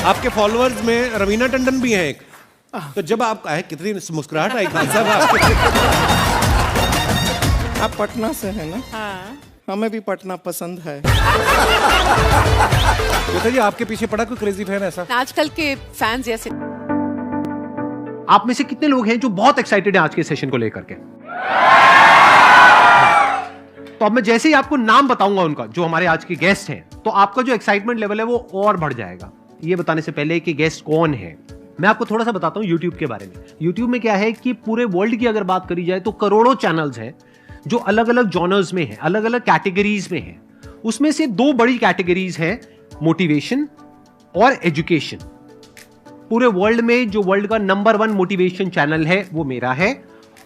आपके फॉलोअर्स में रवीना टंडन भी हैं एक। तो जब आप आए कितनी मुस्कुराहट आई खान साहब आपके। आप पटना से हैं ना? हाँ। हमें भी पटना पसंद है। बताइए आपके पीछे पड़ा कोई क्रेजी फैन ऐसा? आजकल के फैंस जैसे आप में से कितने लोग हैं जो बहुत एक्साइटेड हैं आज के सेशन को लेकर के? तो अब मैं जैसे ही आपको नाम बताऊंगा उनका जो हमारे आज के गेस्ट हैं, तो आपका जो एक्साइटमेंट लेवल है वो और बढ़ जाएगा। ये बताने से पहले कि गेस्ट कौन है, मैं आपको थोड़ा सा बताता हूं YouTube के बारे में। YouTube में क्या है कि पूरे वर्ल्ड की अगर बात करी जाए तो करोड़ों चैनल्स हैं जो अलग अलग जॉनर्स में हैं, अलग अलग कैटेगरीज में हैं। उसमें से दो बड़ी कैटेगरीज हैं, मोटिवेशन और एजुकेशन। पूरे वर्ल्ड में जो वर्ल्ड का नंबर 1 मोटिवेशन चैनल है वो मेरा है,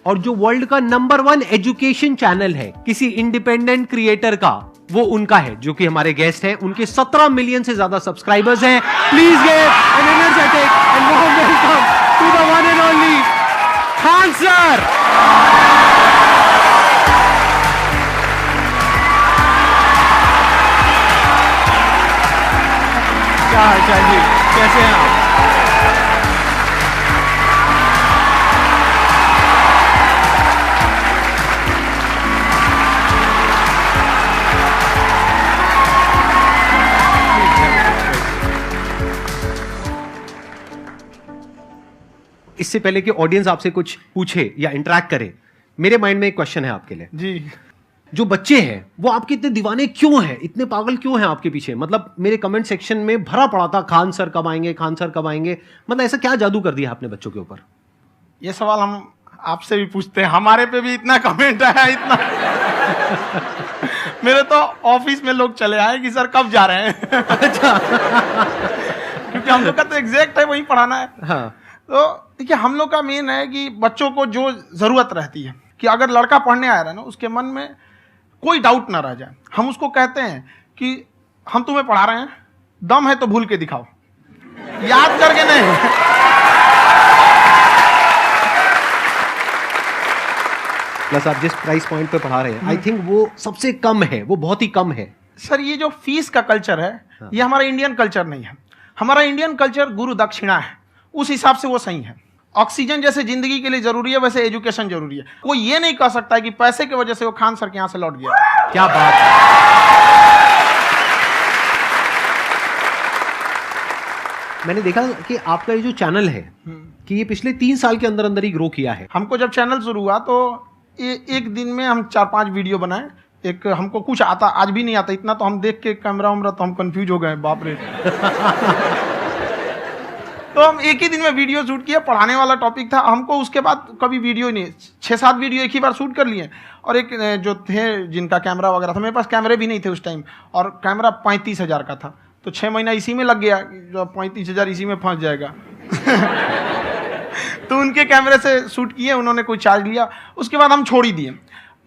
और जो वर्ल्ड का नंबर 1 एजुकेशन चैनल है किसी इंडिपेंडेंट क्रिएटर का, वो उनका है, जो कि हमारे गेस्ट हैं। उनके 17 मिलियन से ज्यादा सब्सक्राइबर्स हैं। Please give an energetic and warm welcome to the one and only Khan sir. क्या हाल चाल जी, कैसे हैं आप? इससे पहले कि ऑडियंस आपसे कुछ पूछे या इंटरेक्ट करे, मेरे माइंड में एक क्वेश्चन है आपके लिए जी। जो बच्चे हैं वो आपके इतने दीवाने क्यों हैं, इतने पागल क्यों हैं आपके पीछे? मतलब मेरे कमेंट सेक्शन में भरा पड़ा था, खान सर कब आएंगे, खान सर कब आएंगे। मतलब ऐसा क्या जादू कर दिया आपने बच्चों के ऊपर? ये सवाल हम आपसे भी पूछते हैं, हमारे पे भी इतना कमेंट आया, इतना मेरे तो ऑफिस में लोग चले आए कि सर कब जा रहे हैं। अच्छा। क्योंकि हम लोग का तो एग्जैक्ट है वही पढ़ाना है। हाँ। तो देखिए हम लोग का मेन है कि बच्चों को जो जरूरत रहती है कि अगर लड़का पढ़ने आ रहा है ना, उसके मन में कोई डाउट ना रह जाए। हम उसको कहते हैं कि हम तुम्हें पढ़ा रहे हैं, दम है तो भूल के दिखाओ, याद करके नहीं। प्लस आप जिस प्राइस पॉइंट पे पढ़ा रहे हैं, आई थिंक वो सबसे कम है, वो बहुत ही कम है। सर ये जो फीस का कल्चर है, ये हमारा इंडियन कल्चर नहीं है। हमारा इंडियन कल्चर गुरु दक्षिणा है, उस हिसाब से वो सही है। ऑक्सीजन जैसे जिंदगी के लिए जरूरी है, वैसे एजुकेशन जरूरी है। कोई ये नहीं कह सकता है कि पैसे की वजह से वो खान सर के यहां से लौट गया। क्या बात है। मैंने देखा कि आपका ये जो चैनल है कि ये पिछले 3 साल के अंदर अंदर ही ग्रो किया है। हमको जब चैनल शुरू हुआ तो एक दिन में हम 4-5 वीडियो बनाए। एक हमको कुछ आता, आज भी नहीं आता इतना, तो हम देख के कैमरा उमरा तो हम कंफ्यूज हो गए, बाप रे। तो हम एक ही दिन में वीडियो शूट किया, पढ़ाने वाला टॉपिक था हमको। उसके बाद कभी वीडियो नहीं, 6-7 वीडियो एक ही बार शूट कर लिए। और एक जो थे जिनका कैमरा वगैरह था, मेरे पास कैमरे भी नहीं थे उस टाइम, और कैमरा 35,000 का था। तो 6 महीना इसी में लग गया, जो 35,000 इसी में फंस जाएगा। तो उनके कैमरे से शूट किए, उन्होंने कोई चार्ज लिया, उसके बाद हम छोड़ ही दिए।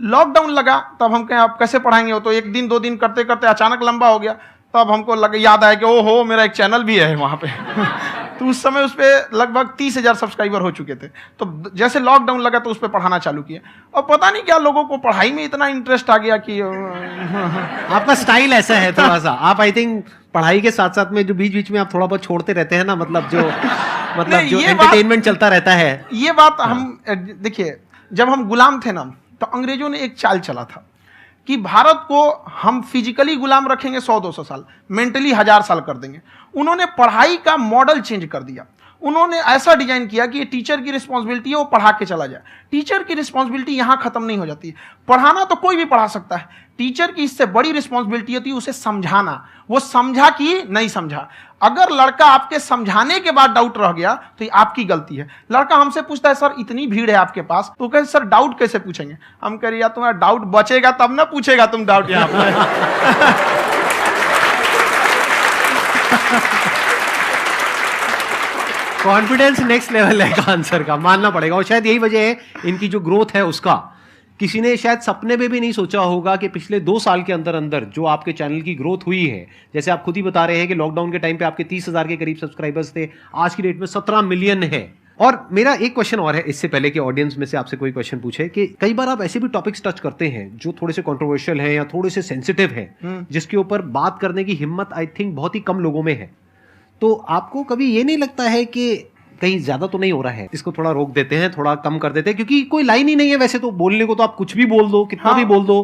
लॉकडाउन लगा, तब हम कहें आप कैसे पढ़ाएंगे? वो तो 1 दिन 2 दिन करते करते अचानक लंबा हो गया। तब हमको याद आया कि ओहो मेरा एक चैनल भी है वहाँ पे। तो उस समय उस पर लगभग 30,000 सब्सक्राइबर हो चुके थे। तो जैसे लॉकडाउन लगा तो उस पर पढ़ाना चालू किया, और पता नहीं क्या लोगों को पढ़ाई में इतना इंटरेस्ट आ गया कि आपका स्टाइल ऐसा है थोड़ा सा, आप आई थिंक पढ़ाई के साथ साथ में जो बीच बीच में आप थोड़ा बहुत छोड़ते रहते हैं ना, मतलब जो एंटरटेनमेंट चलता रहता है। ये बात हम देखिए, जब हम गुलाम थे ना, तो अंग्रेजों ने एक चाल चला था कि भारत को हम फिजिकली गुलाम रखेंगे 100-200 साल, मेंटली 1000 साल कर देंगे। उन्होंने पढ़ाई का मॉडल चेंज कर दिया। उन्होंने ऐसा डिजाइन किया कि ये टीचर की रिस्पॉन्सिबिलिटी है, वो पढ़ा के चला जाए। टीचर की रिस्पॉन्सिबिलिटी यहाँ खत्म नहीं हो जाती है। पढ़ाना तो कोई भी पढ़ा सकता है, टीचर की इससे बड़ी रिस्पॉन्सिबिलिटी होती है उसे समझाना। वो समझा कि नहीं समझा। अगर लड़का आपके समझाने के बाद डाउट रह गया तो ये आपकी गलती है। लड़का हमसे पूछता है सर इतनी भीड़ है आपके पास, तो कहे सर डाउट कैसे पूछेंगे? हम कह रहे यार तुम्हारा डाउट बचेगा तब ना पूछेगा तुम डाउट यहाँ पे। कॉन्फिडेंस नेक्स्ट लेवल है खान सर का, मानना पड़ेगा। और शायद यही वजह है इनकी जो ग्रोथ है उसका। किसी ने शायद सपने में भी नहीं सोचा होगा कि पिछले 2 साल के अंदर अंदर जो आपके चैनल की ग्रोथ हुई है, जैसे आप खुद ही बता रहे हैं कि लॉकडाउन के टाइम पे आपके 30,000 के करीब सब्सक्राइबर्स थे, आज की डेट में 17 मिलियन है। और मेरा एक क्वेश्चन और है, इससे पहले कि ऑडियंस में से आपसे कोई क्वेश्चन पूछे, कि कई बार आप ऐसे भी टॉपिक्स टच करते हैं जो थोड़े से कंट्रोवर्शियल हैं या थोड़े से सेंसिटिव हैं, जिसके ऊपर बात करने की हिम्मत आई थिंक बहुत ही कम लोगों में है। तो आपको कभी ये नहीं लगता है कि कहीं ज्यादा तो नहीं हो रहा है, इसको थोड़ा रोक देते हैं, थोड़ा कम कर देते हैं, क्योंकि कोई लाइन ही नहीं है वैसे तो बोलने को, तो आप कुछ भी बोल दो, कितना भी बोल दो।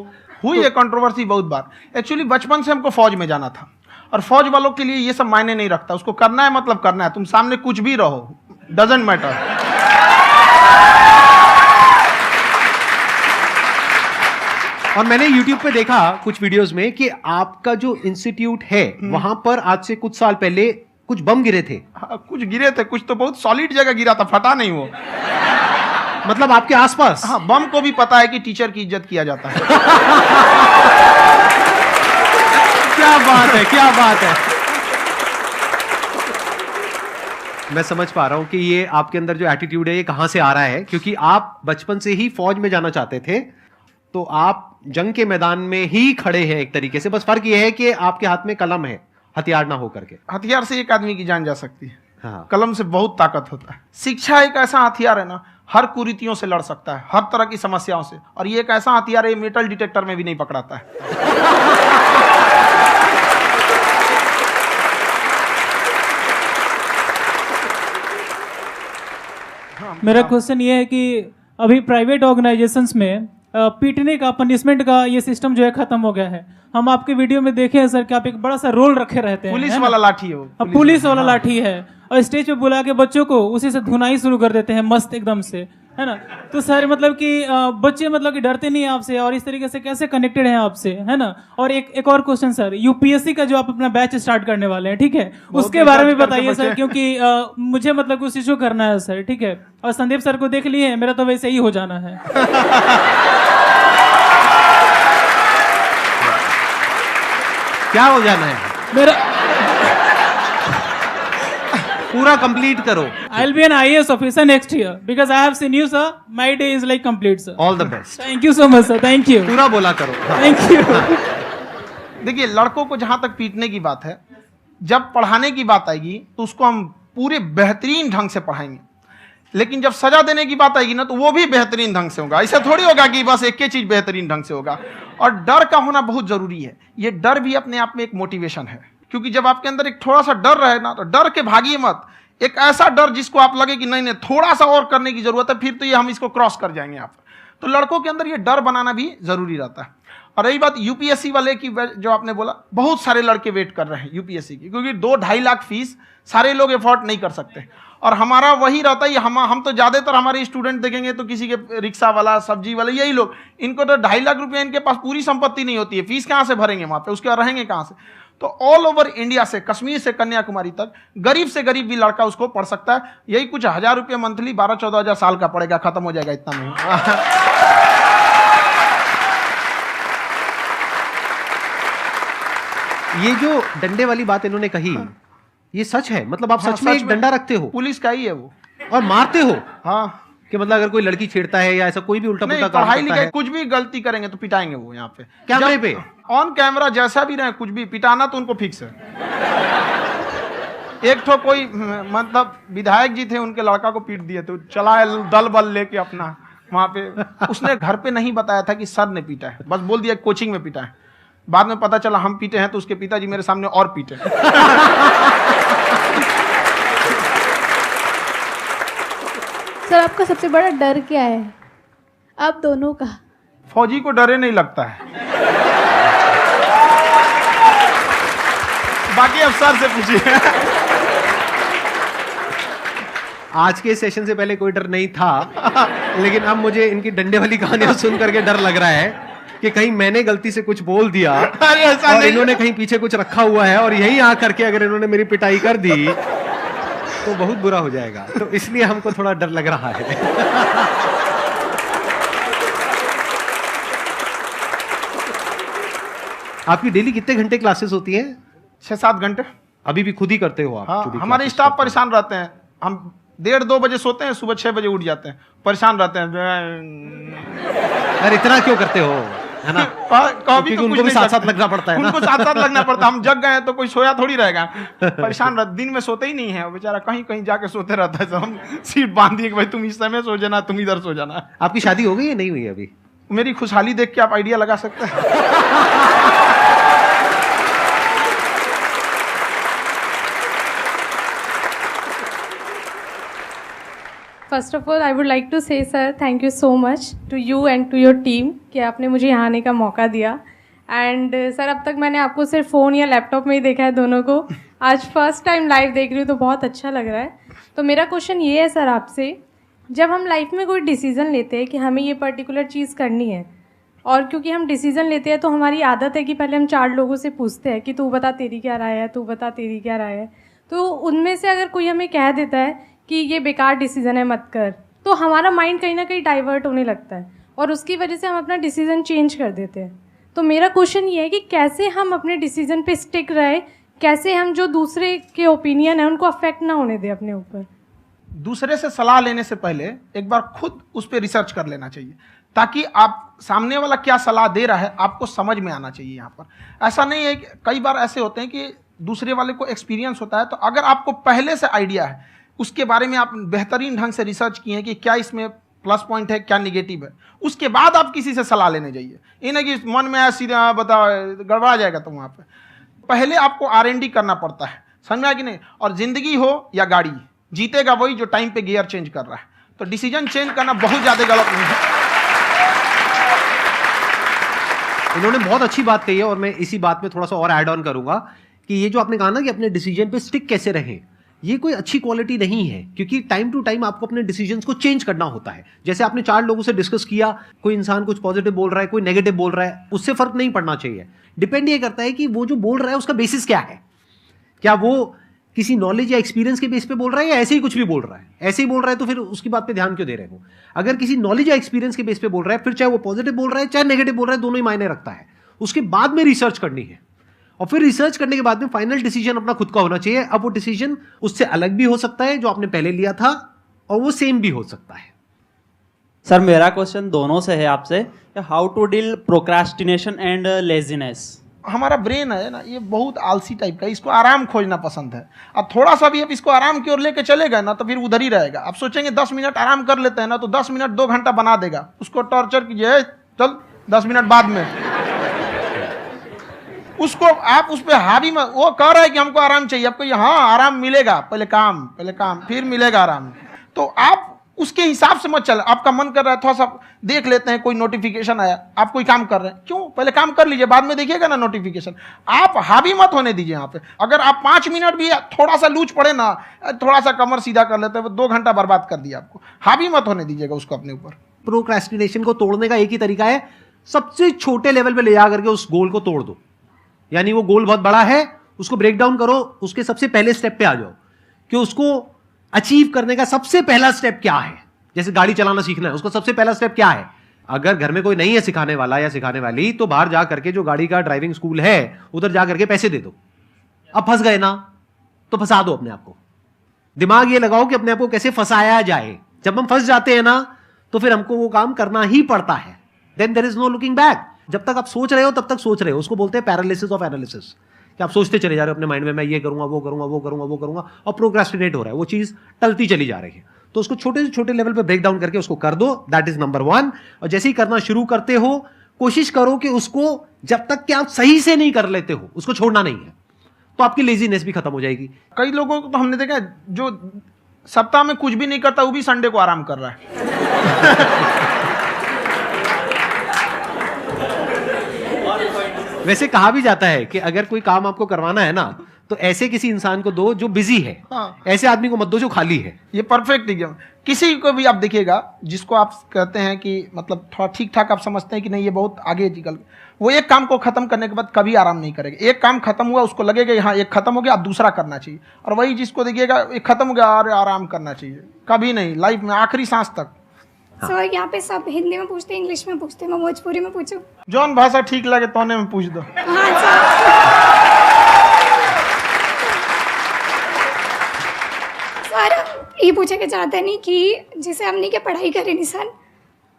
हुई है कंट्रोवर्सी बहुत बार। एक्चुअली बचपन से हमको फौज में जाना था, और फौज वालों के लिए ये सब मायने नहीं रखता, उसको करना है मतलब करना है, तुम सामने कुछ भी रहो, डजेंट मैटर। और मैंने YouTube पे देखा कुछ वीडियोस में कि आपका जो इंस्टीट्यूट है वहां पर आज से कुछ साल पहले कुछ बम गिरे थे। हाँ, कुछ गिरे थे, कुछ तो बहुत सॉलिड जगह गिरा था, फटा नहीं वो। मतलब आपके आसपास? हाँ, बम को भी पता है कि टीचर की इज्जत किया जाता है। क्या बात है, क्या बात है। मैं समझ पा रहा हूं कि ये आपके अंदर जो एटीट्यूड है ये कहां से आ रहा है, क्योंकि आप बचपन से ही फौज में जाना चाहते थे, तो आप जंग के मैदान में ही खड़े हैं एक तरीके से। बस फर्क ये है कि आपके हाथ में कलम है, हथियार ना हो करके। हथियार से एक आदमी की जान जा सकती है, हाँ। कलम से बहुत ताकत होता है। शिक्षा एक ऐसा हथियार है ना, हर कुरीतियों से लड़ सकता है, हर तरह की समस्याओं से। और ये एक ऐसा हथियार है, मेटल डिटेक्टर में भी नहीं पकड़ाता है। मेरा क्वेश्चन ये है कि अभी प्राइवेट ऑर्गेनाइजेशंस में पीटने का, पनिशमेंट का ये सिस्टम जो है खत्म हो गया है। हम आपके वीडियो में देखे हैं सर कि आप एक बड़ा सा रोल रखे रहते हैं, पुलिस है ना? वाला लाठी है वो, पुलिस वाला लाठी है, और स्टेज पे बुला के बच्चों को उसी से धुनाई शुरू कर देते हैं मस्त एकदम से, है ना? तो सर मतलब कि बच्चे मतलब कि डरते नहीं हैं आपसे, और इस तरीके से कैसे कनेक्टेड हैं आपसे, है ना? और एक और क्वेश्चन सर, यूपीएससी का जो आप अपना बैच स्टार्ट करने वाले हैं, ठीक है, उसके बारे में बताइए सर, क्योंकि मुझे मतलब कुछ इशू करना है सर, ठीक है? और संदीप सर को देख लिए, मेरा तो वैसे ही हो जाना है। क्या हो जाना है? मेरा पूरा कंप्लीट करो। I'll be an IAS officer next year because I have seen you, sir. My day is like complete, sir. All the best. Thank you so much, sir. Thank you. पूरा बोला करो। Thank you. देखिए, लड़कों को जहां तक पीटने की बात है, जब पढ़ाने की बात आएगी तो उसको हम पूरे बेहतरीन ढंग से पढ़ाएंगे, लेकिन जब सजा देने की बात आएगी ना, तो वो भी बेहतरीन ढंग से होगा। ऐसा थोड़ी होगा कि बस एक ही चीज बेहतरीन ढंग से होगा। और डर का होना बहुत जरूरी है। ये डर भी अपने आप में एक मोटिवेशन है, क्योंकि जब आपके अंदर एक थोड़ा सा डर रहे ना, तो डर के भागिए मत। एक ऐसा डर जिसको आप लगे कि नहीं नहीं थोड़ा सा और करने की जरूरत है, फिर तो ये हम इसको क्रॉस कर जाएंगे यहाँ पर। तो लड़कों के अंदर ये डर बनाना भी जरूरी रहता है। और रही बात यूपीएससी वाले की, जो आपने बोला, बहुत सारे लड़के वेट कर रहे हैं यूपीएससी की, क्योंकि 2-2.5 लाख फीस सारे लोग एफोर्ड नहीं कर सकते। और हमारा वही रहता है, हम तो ज्यादातर हमारे स्टूडेंट देखेंगे तो किसी के रिक्शा वाला, सब्जी वाला, यही लोग, इनको तो 2.5 लाख रुपया, इनके पास पूरी संपत्ति नहीं होती है, फीस कहाँ से भरेंगे वहां पे, उसके बाद रहेंगे कहाँ से? तो ऑल ओवर इंडिया से, कश्मीर से कन्याकुमारी तक, गरीब से गरीब भी लड़का उसको पढ़ सकता है। यही कुछ 1000 रुपया मंथली, 12-14 हजार साल का पड़ेगा, खत्म हो जाएगा इतना में। ये जो डंडे वाली बात इन्होंने कही, ये सच है? मतलब आप सच में एक डंडा रखते हो? पुलिस का ही है वो। और मारते हो? हाँ, कि मतलब अगर कोई लड़की छेड़ता है या ऐसा कोई भी उल्टा नहीं, पुल्टा काम पढ़ाई करता लिखाई है, कुछ भी गलती करेंगे तो पिटाएंगे वो यहाँ पे, कैमरे पे, ऑन कैमरा, जैसा भी रहे, कुछ भी पिटाना तो उनको फिक्स है। एक तो कोई मतलब विधायक जी थे, उनके लड़का को पीट दिए, तो चला दल बल लेके अपना वहां पे। उसने घर पे नहीं बताया था कि सर ने पीटा है, बस बोल दिया कोचिंग में पीटा है। बाद में पता चला हम पीटे हैं, तो उसके पिताजी मेरे सामने और पीटे। सर आपका सबसे बड़ा डर क्या है, आप दोनों का? फौजी को डरे नहीं लगता है, बाकी अफसर से पूछिए। आज के सेशन से पहले कोई डर नहीं था, लेकिन अब मुझे इनकी डंडे वाली कहानियां सुन करके डर लग रहा है कि कहीं मैंने गलती से कुछ बोल दिया अरे ऐसा और नहीं, इन्होंने कहीं पीछे कुछ रखा हुआ है, और यहीं आ करके अगर इन्होंने मेरी पिटाई कर दी तो बहुत बुरा हो जाएगा। तो इसलिए हमको थोड़ा डर लग रहा है। आपकी डेली कितने घंटे क्लासेस होती हैं? 6-7 घंटे। अभी भी खुद ही करते हो आप? हाँ, खुद ही हमारे classes स्टाफ करते परेशान रहते हैं। हम 1:30-2 बजे सोते हैं, सुबह 6 बजे उठ जाते हैं, परेशान रहते हैं। हो? यार इतना क्यों करते हो, है ना? कभी तो उनको भी साथ साथ लगना पड़ता है ना? उनको साथ साथ लगना पड़ता है। हम जग गए हैं तो कोई सोया थोड़ी रहेगा, परेशान रहता, दिन में सोते ही नहीं है बेचारा, कहीं कहीं जाके सोते रहता है। हम सीट बांध दिए कि भाई तुम इस समय सो जाना, तुम इधर सो जाना। आपकी शादी हो गई या नहीं हुई अभी? मेरी खुशहाली देख के आप आइडिया लगा सकते हैं। First of all I would like to say sir thank you so much to you and to your team कि आपने मुझे यहाँ आने का मौका दिया। एंड सर अब तक मैंने आपको सिर्फ फ़ोन या लैपटॉप में ही देखा है दोनों को, आज फर्स्ट टाइम लाइव देख रही हूँ तो बहुत अच्छा लग रहा है। तो मेरा क्वेश्चन ये है सर आपसे, जब हम लाइफ में कोई डिसीज़न लेते हैं कि हमें ये पर्टिकुलर चीज़ करनी है, और क्योंकि हम डिसीज़न लेते हैं तो हमारी आदत है कि पहले हम 4 लोगों से पूछते हैं कि तू बता तेरी क्या राय है, तू बता तेरी क्या राय है। तो उनमें से अगर कोई हमें कह देता है कि ये बेकार डिसीज़न है मत कर, तो हमारा माइंड कहीं ना कहीं डाइवर्ट होने लगता है और उसकी वजह से हम अपना डिसीज़न चेंज कर देते हैं। तो मेरा क्वेश्चन ये है कि कैसे हम अपने डिसीज़न पे स्टिक रहे, कैसे हम जो दूसरे के ओपिनियन है उनको अफेक्ट ना होने दें अपने ऊपर। दूसरे से सलाह लेने से पहले एक बार खुद उस पर रिसर्च कर लेना चाहिए, ताकि आप सामने वाला क्या सलाह दे रहा है आपको समझ में आना चाहिए। यहाँ पर ऐसा नहीं है कि कई बार ऐसे होते हैं कि दूसरे वाले को एक्सपीरियंस होता है, तो अगर आपको पहले से आइडिया है, उसके बारे में आप बेहतरीन ढंग से रिसर्च किए हैं कि क्या इसमें प्लस पॉइंट है क्या निगेटिव है, उसके बाद आप किसी से सलाह लेने जाइए। ये नहीं कि मन में आया सीधे बताओ गड़बड़ा जाएगा। तो वहाँ पे पहले आपको R&D करना पड़ता है, समझ में आया कि नहीं। और जिंदगी हो या गाड़ी, जीतेगा वही जो टाइम पे गियर चेंज कर रहा है। तो डिसीजन चेंज करना बहुत ज़्यादा गलत नहीं है। इन्होंने बहुत अच्छी बात कही है और मैं इसी बात में थोड़ा सा और ऐड ऑन करूंगा कि ये जो आपने कहा ना कि अपने डिसीजन पे स्टिक कैसे रहें, ये कोई अच्छी क्वालिटी नहीं है, क्योंकि टाइम टू टाइम आपको अपने डिसीजंस को चेंज करना होता है। जैसे आपने 4 लोगों से डिस्कस किया, कोई इंसान कुछ पॉजिटिव बोल रहा है, कोई नेगेटिव बोल रहा है, उससे फर्क नहीं पड़ना चाहिए। डिपेंड ये करता है कि वो जो बोल रहा है उसका बेसिस क्या है, क्या वो किसी नॉलेज या एक्सपीरियंस के बेस पे बोल रहा है या ऐसे ही कुछ भी बोल रहा है। ऐसे ही बोल रहा है तो फिर उसकी बात पे ध्यान क्यों दे रहे हो। अगर किसी नॉलेज या एक्सपीरियंस के बेस पे बोल रहा है, फिर चाहे वो पॉजिटिव बोल रहा है चाहे नेगेटिव बोल रहा है, दोनों ही मायने रखता है। उसके बाद में रिसर्च करनी है और फिर रिसर्च करने के बाद में फाइनल डिसीजन अपना खुद का होना चाहिए। अब वो डिसीजन उससे अलग भी हो सकता है जो आपने पहले लिया था, और वो सेम भी हो सकता है। सर मेरा क्वेश्चन दोनों से है आपसे, how to deal procrastination and laziness. हमारा ब्रेन है ना, ये बहुत आलसी टाइप का, इसको आराम खोजना पसंद है। अब थोड़ा सा भी आप इसको आराम की ओर लेके चले गए ना तो फिर उधर ही रहेगा। आप सोचेंगे 10 मिनट आराम कर लेते हैं ना, तो 10 मिनट 2 घंटा बना देगा। उसको टॉर्चर कीजिए, चल 10 मिनट बाद में। उसको आप उस पर हावी में, वो कह रहा है कि हमको आराम चाहिए, आपको हाँ आराम मिलेगा, पहले काम फिर मिलेगा आराम। तो आप उसके हिसाब से मत चल। आपका मन कर रहा है थोड़ा सा देख लेते हैं, कोई नोटिफिकेशन आया, आप कोई काम कर रहे हैं, क्यों पहले काम कर लीजिए, बाद में देखिएगा ना नोटिफिकेशन। आप हावी मत होने दीजिए यहाँ पे। अगर आप 5 मिनट भी थोड़ा सा लूज पड़े ना, थोड़ा सा कमर सीधा कर लेते हैं, वो 2 घंटा बर्बाद कर दिया आपको। हावी मत होने दीजिएगा उसको अपने ऊपर। प्रोक्रेस्टिनेशन को तोड़ने का एक ही तरीका है, सबसे छोटे लेवल पे ले जा करके उस गोल को तोड़ दो। यानी वो गोल बहुत बड़ा है, उसको ब्रेक डाउन करो, उसके सबसे पहले स्टेप पे आ जाओ कि उसको अचीव करने का सबसे पहला स्टेप क्या है। जैसे गाड़ी चलाना सीखना है, उसका सबसे पहला स्टेप क्या है। अगर घर में कोई नहीं है सिखाने वाला या सिखाने वाली, तो बाहर जा करके जो गाड़ी का ड्राइविंग स्कूल है उधर जा करके पैसे दे दो। अब फंस गए ना तो फंसा दो अपने आप को। दिमाग ये लगाओ कि अपने आप को कैसे फंसाया जाए। जब हम फंस जाते हैं ना तो फिर हमको वो काम करना ही पड़ता है। Then there is no looking back. जब तक आप सोच रहे हो तब तक सोच रहे हो, उसको बोलते हैं पैरालिसिस ऑफ एनालिसिस, कि आप सोचते चले जा रहे हो अपने माइंड में, मैं ये करूंगा वो करूंगा वो करूंगा वो करूंगा, और प्रोक्रेस्टिनेट हो रहा है, वो चीज टलती चली जा रही है। तो उसको छोटे से छोटे लेवल पे ब्रेक डाउन करके उसको कर दो, दैट इज नंबर 1। और जैसे ही करना शुरू करते हो, कोशिश करो कि उसको जब तक कि आप सही से नहीं कर लेते हो उसको छोड़ना नहीं है, तो आपकी लेजीनेस भी खत्म हो जाएगी। कई लोगों को तो हमने देखा जो सप्ताह में कुछ भी नहीं करता, वो भी संडे को आराम कर रहा है। वैसे कहा भी जाता है कि अगर कोई काम आपको करवाना है ना, तो ऐसे किसी इंसान को दो जो बिजी है। हाँ। ऐसे आदमी को मत दो जो खाली है। ये परफेक्ट एग्जाम। किसी को भी आप देखिएगा जिसको आप कहते हैं कि मतलब थोड़ा ठीक ठाक आप समझते हैं कि नहीं ये बहुत आगे निकल, वो एक काम को खत्म करने के बाद कभी आराम नहीं करेगा। एक काम खत्म हुआ उसको लगेगा हाँ एक खत्म हो गया, अब दूसरा करना चाहिए। और वही जिसको देखिएगा एक खत्म हो गया और आराम करना चाहिए, कभी नहीं, लाइफ में आखिरी सांस तक। सर यहाँ पे सब हिंदी में पूछते हैं, इंग्लिश में पूछते हैं, मैं भोजपुरी में पूछूं? जौन भाषा ठीक लगे तोने में पूछ दो। हाँ सर। सर ये पूछे के चाहते नहीं कि जैसे हमने के पढ़ाई करे निशान,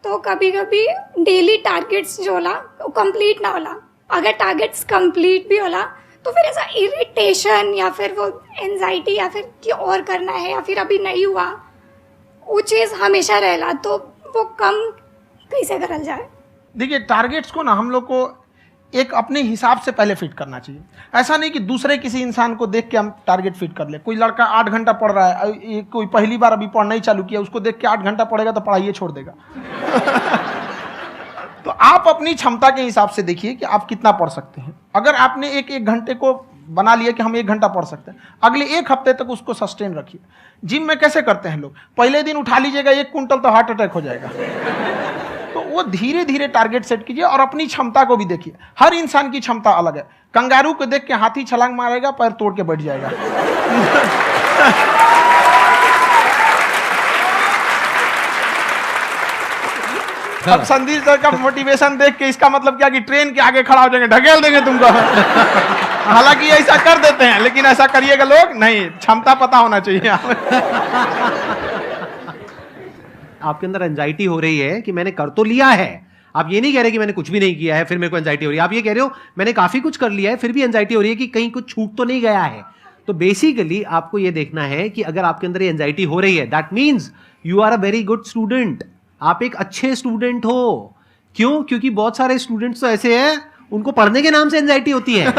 तो कभी कभी डेली टारगेट्स जो होला वो कंप्लीट ना होला। अगर टारगेट्स कंप्लीट भी होला तो फिर ऐसा इरिटेशन या फिर वो एंजाइटी या फिर कि और करना है या फिर अभी नहीं हुआ, वो चीज़ हमेशा रहेला, तो वो कम कैसे करल जाए? देखिए टारगेट्स को ना हम लोग को एक अपने हिसाब से पहले फिट करना चाहिए। ऐसा नहीं कि दूसरे किसी इंसान को देख के हम टारगेट फिट कर ले। कोई लड़का 8 घंटा पढ़ रहा है, कोई पहली बार अभी पढ़ना ही चालू किया, उसको देख के 8 घंटा पढ़ेगा तो पढ़ाइए छोड़ देगा। तो आप अपनी क्षमता के हिसाब से देखिए कि आप कितना पढ़ सकते हैं। अगर आपने एक घंटे को बना लिया कि हम 1 घंटा पढ़ सकते हैं, अगले 1 हफ्ते तक उसको सस्टेन रखिए। जिम में कैसे करते हैं लोग, पहले दिन उठा लीजिएगा 1 कुंटल तो हार्ट अटैक हो जाएगा। तो वो धीरे धीरे टारगेट सेट कीजिए और अपनी क्षमता को भी देखिए। हर इंसान की क्षमता अलग है। कंगारू को देख के हाथी छलांग मारेगा, पैर तोड़ के बैठ जाएगा। अब संदीप सर का मोटिवेशन देख के इसका मतलब क्या कि ट्रेन के आगे खड़ा हो जाएंगे, ढकेल देंगे तुमको। हालांकि ऐसा कर देते हैं, लेकिन ऐसा करिएगा लोग नहीं, क्षमता पता होना चाहिए। आपके अंदर एंजाइटी हो रही है कि मैंने कर तो लिया है। आप ये नहीं कह रहे कि मैंने कुछ भी नहीं किया है फिर मेरे को एंजाइटी हो रही है। आप ये कह रहे हो मैंने काफी कुछ कर लिया है फिर भी एंजाइटी हो रही है कि कहीं कुछ छूट तो नहीं गया है। तो बेसिकली आपको ये देखना है कि अगर आपके अंदर ये एंजाइटी हो रही है, that means you are a very good student. आप एक अच्छे स्टूडेंट हो। क्यों? क्योंकि बहुत सारे स्टूडेंट्स तो ऐसे हैं उनको पढ़ने के नाम से एंजाइटी होती है।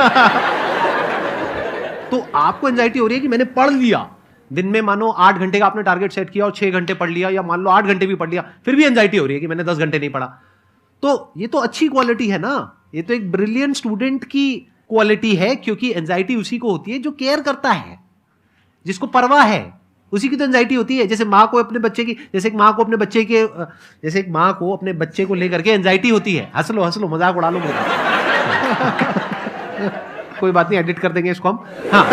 तो आपको एंजाइटी हो रही है कि मैंने पढ़ लिया, दिन में मानो 8 घंटे का आपने टारगेट सेट किया और 6 घंटे पढ़ लिया, या मान लो 8 घंटे भी पढ़ लिया, फिर भी एंजाइटी हो रही है कि मैंने 10 घंटे नहीं पढ़ा। तो ये तो अच्छी क्वालिटी है ना, ये तो एक ब्रिलियंट स्टूडेंट की क्वालिटी है। क्योंकि एंजाइटी उसी को होती है जो केयर करता है, जिसको परवाह है, उसी की तो एंजाइटी होती है। जैसे माँ को अपने बच्चे की, जैसे एक माँ को अपने बच्चे को लेकर के एंजाइटी होती है। हंस लो मजाक उड़ा लो मेरा। कोई बात नहीं, एडिट कर देंगे इसको हम। हाँ।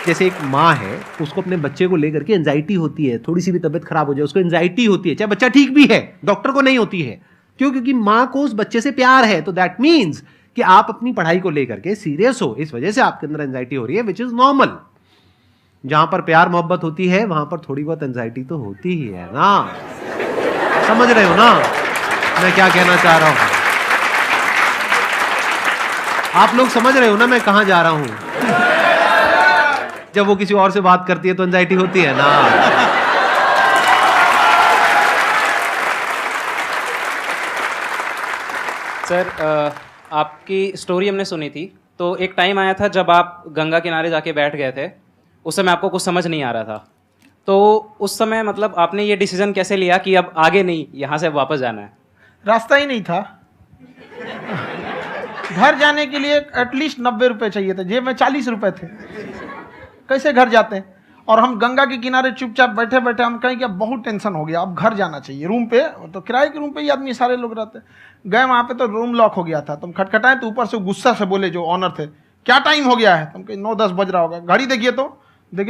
जैसे एक माँ है, उसको अपने बच्चे को लेकर के एंजाइटी होती है, थोड़ी सी भी तबीयत खराब हो जाए उसको एंजाइटी होती है, चाहे बच्चा ठीक भी है, डॉक्टर को नहीं होती है। क्यों? क्योंकि माँ को उस बच्चे से प्यार है। तो दैट मीन्स कि आप अपनी पढ़ाई को लेकर के सीरियस हो, इस वजह से आपके अंदर एंजाइटी हो रही है, विच इज नॉर्मल। जहां पर प्यार मोहब्बत होती है वहां पर थोड़ी बहुत एंजाइटी तो होती ही है ना। समझ रहे हो ना मैं क्या कहना चाह रहा हूं? आप लोग समझ रहे हो ना मैं कहां जा रहा हूं? जब वो किसी और से बात करती है तो एंजाइटी होती है ना। सर, आपकी स्टोरी हमने सुनी थी, तो एक टाइम आया था जब आप गंगा किनारे जाके बैठ गए थे। उस समय आपको कुछ समझ नहीं आ रहा था, तो उस समय मतलब आपने ये डिसीजन कैसे लिया कि अब आगे नहीं, यहाँ से वापस जाना है? रास्ता ही नहीं था। घर जाने के लिए एटलीस्ट 90 रुपए चाहिए थे, जेब में 40 रुपए थे। कैसे घर जाते हैं? और हम गंगा के किनारे चुपचाप बैठे बैठे हम कहें कि अब बहुत टेंशन हो गया, अब घर जाना चाहिए। रूम पे तो किराए के रूम पे ही आदमी सारे लोग रहते। गए वहाँ पे तो रूम लॉक हो गया था। तुम खटखटाए तो ऊपर से गुस्सा से बोले जो ऑनर थे, क्या टाइम हो गया है? तुम कहे 9-10 बज रहा होगा। घड़ी देखिए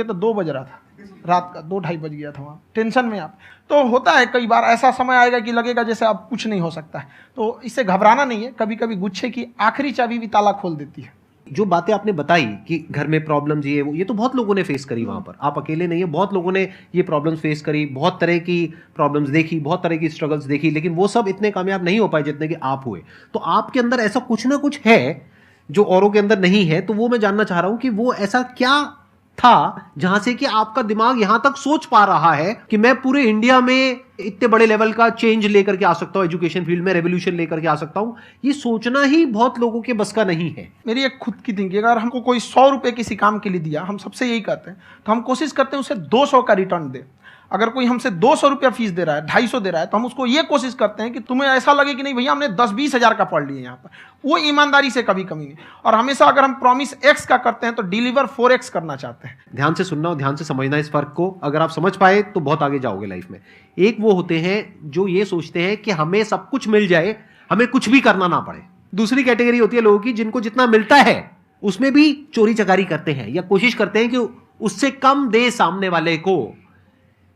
तो 2 बज रहा था रात का, 2-2:30 बज गया था वहाँ। टेंशन में आप तो होता है, कई बार ऐसा समय आएगा कि लगेगा जैसे अब कुछ नहीं हो सकता है। तो इससे घबराना नहीं है। कभी कभी गुच्छे की आखिरी चाबी भी ताला खोल देती है। जो बातें आपने बताई कि घर में प्रॉब्लम्स ये तो बहुत लोगों ने फेस करी वहां पर। आप अकेले नहीं है, बहुत लोगों ने ये प्रॉब्लम्स फेस करी, बहुत तरह की प्रॉब्लम्स देखी, बहुत तरह की स्ट्रगल्स देखी, लेकिन वो सब इतने कामयाब नहीं हो पाए जितने कि आप हुए। तो आपके अंदर ऐसा कुछ ना कुछ है जो औरों के अंदर नहीं है। तो वो मैं जानना चाह रहा हूं कि वो ऐसा क्या था जहां से कि आपका दिमाग यहां तक सोच पा रहा है कि मैं पूरे इंडिया में इतने बड़े लेवल का चेंज लेकर के आ सकता हूं, एजुकेशन फील्ड में रेवोल्यूशन लेकर के आ सकता हूं। ये सोचना ही बहुत लोगों के बस का नहीं है। मेरी एक खुद की थिंकिंग, अगर हमको कोई 100 रुपए किसी काम के लिए दिया, हम सबसे यही कहते हैं, तो हम कोशिश करते हैं उसे 200 का रिटर्न दे। अगर कोई हमसे 200 रुपया फीस दे रहा है, 250 दे रहा है, तो हम उसको ये कोशिश करते हैं कि तुम्हें ऐसा लगे कि नहीं भैया हमने 10-20 हज़ार का पढ़ लिया यहाँ पर। वो ईमानदारी से कभी कमी नहीं। और हमेशा अगर हम प्रॉमिस X का करते हैं तो डिलीवर 4X करना चाहते हैं। ध्यान से सुनना और ध्यान से समझना इस फर्क को। अगर आप समझ पाए तो बहुत आगे जाओगे लाइफ में। एक वो होते हैं जो ये सोचते हैं कि हमें सब कुछ मिल जाए, हमें कुछ भी करना ना पड़े। दूसरी कैटेगरी होती है लोगों की जिनको जितना मिलता है उसमें भी चोरी चकारी करते हैं या कोशिश करते हैं कि उससे कम दे सामने वाले को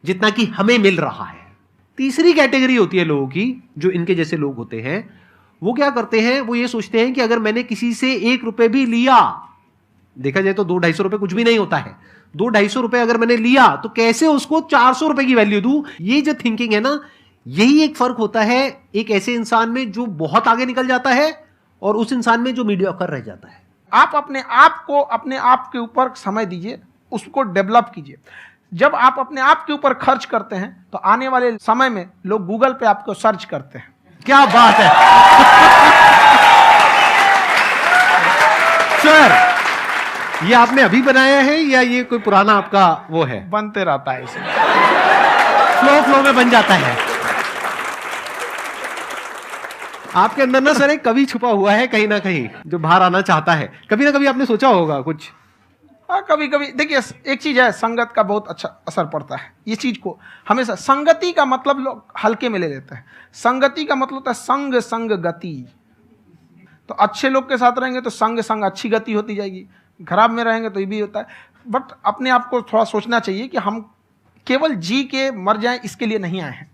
जितना कि हमें मिल रहा है। तीसरी कैटेगरी होती है लोगों की, जो इनके जैसे लोग होते हैं। वो क्या करते हैं? वो ये सोचते हैं कि अगर मैंने किसी से 1 रुपए भी लिया, देखा जाए तो 200-250 रुपए कुछ भी नहीं होता है। 200-250 रुपए अगर मैंने लिया तो कैसे उसको 400 रुपए की वैल्यू दूं। ये जो थिंकिंग है ना, यही एक फर्क होता है एक ऐसे इंसान में जो बहुत आगे निकल जाता है और उस इंसान में जो मीडियोकर रह जाता है। आप अपने आप को अपने आप के ऊपर समय दीजिए, उसको डेवलप कीजिए। जब आप अपने आप के ऊपर खर्च करते हैं तो आने वाले समय में लोग गूगल पे आपको सर्च करते हैं। क्या बात है सर, ये आपने अभी बनाया है या ये कोई पुराना आपका वो है? बनते रहता है इसे, फ्लो में बन जाता है। आपके अंदर ना सर एक कवि छुपा हुआ है कहीं ना कहीं जो बाहर आना चाहता है। कभी ना कभी आपने सोचा होगा कुछ? हाँ, कभी कभी देखिए, एक चीज है, संगत का बहुत अच्छा असर पड़ता है। ये चीज को हमेशा, संगति का मतलब लोग हल्के में ले लेते हैं। संगति का मतलब होता है संग संग गति। तो अच्छे लोग के साथ रहेंगे तो संग संग अच्छी गति होती जाएगी, खराब में रहेंगे तो ये भी होता है। बट अपने आप को थोड़ा सोचना चाहिए कि हम केवल जी के मर जाएं इसके लिए नहीं आए हैं।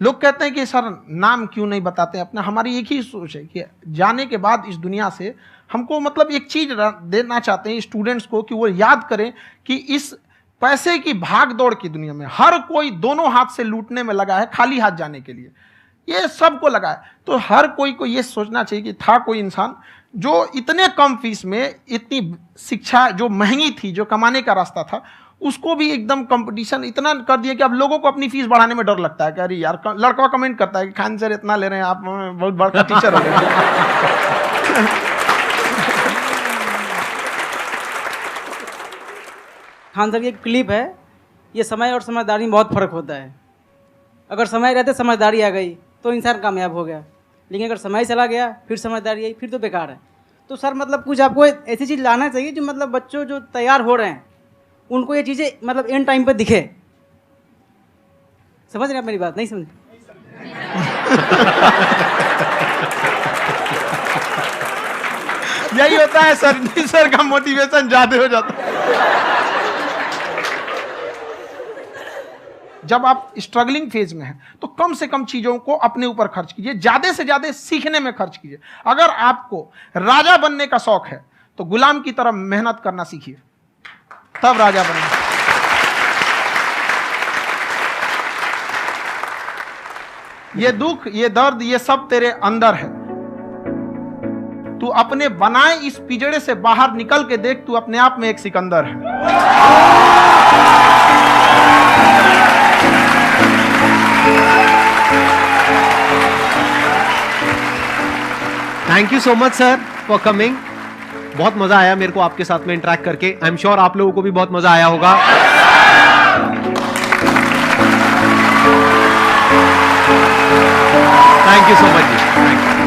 लोग कहते हैं कि सर नाम क्यों नहीं बताते अपना। हमारी एक ही सोच है कि जाने के बाद इस दुनिया से हमको मतलब एक चीज देना चाहते हैं स्टूडेंट्स को, कि वो याद करें कि इस पैसे की भाग दौड़ की दुनिया में हर कोई दोनों हाथ से लूटने में लगा है, खाली हाथ जाने के लिए ये सबको लगा है। तो हर कोई को ये सोचना चाहिए कि था कोई इंसान जो इतने कम फीस में इतनी शिक्षा जो महंगी थी, जो कमाने का रास्ता था, उसको भी एकदम कंपटीशन इतना कर दिया कि अब लोगों को अपनी फीस बढ़ाने में डर लगता है कि अरे यार, लड़का कमेंट करता है कि खान सर इतना ले रहे हैं, आप बहुत बड़ा टीचर हो गए। खान सर की एक क्लिप है, ये समय और समझदारी में बहुत फर्क होता है। अगर समय रहते समझदारी आ गई तो इंसान कामयाब हो गया, लेकिन अगर समय चला गया फिर समझदारी आई फिर तो बेकार है। तो सर मतलब कुछ आपको ऐसी चीज़ लाना चाहिए जो मतलब बच्चों जो तैयार हो रहे हैं उनको ये चीज़ें मतलब एंड टाइम पे दिखे। समझ रहे हैं आप मेरी बात? नहीं समझ? यही होता है सर, सर का मोटिवेशन ज्यादा हो जाता है। जब आप स्ट्रगलिंग फेज में हैं तो कम से कम चीजों को अपने ऊपर खर्च कीजिए, ज्यादा से ज्यादा सीखने में खर्च कीजिए। अगर आपको राजा बनने का शौक है तो गुलाम की तरह मेहनत करना सीखिए, तब राजा बनेंगे। ये दुख, ये दर्द, ये सब तेरे अंदर है। तू अपने बनाए इस पिजड़े से बाहर निकल के देख, तू अपने आप में एक सिकंदर है। Thank you so much sir for coming. बहुत मजा आया मेरे को आपके साथ में इंटरेक्ट करके। आई एम श्योर आप लोगों को भी बहुत मजा आया होगा। Thank you so much ji, thank you.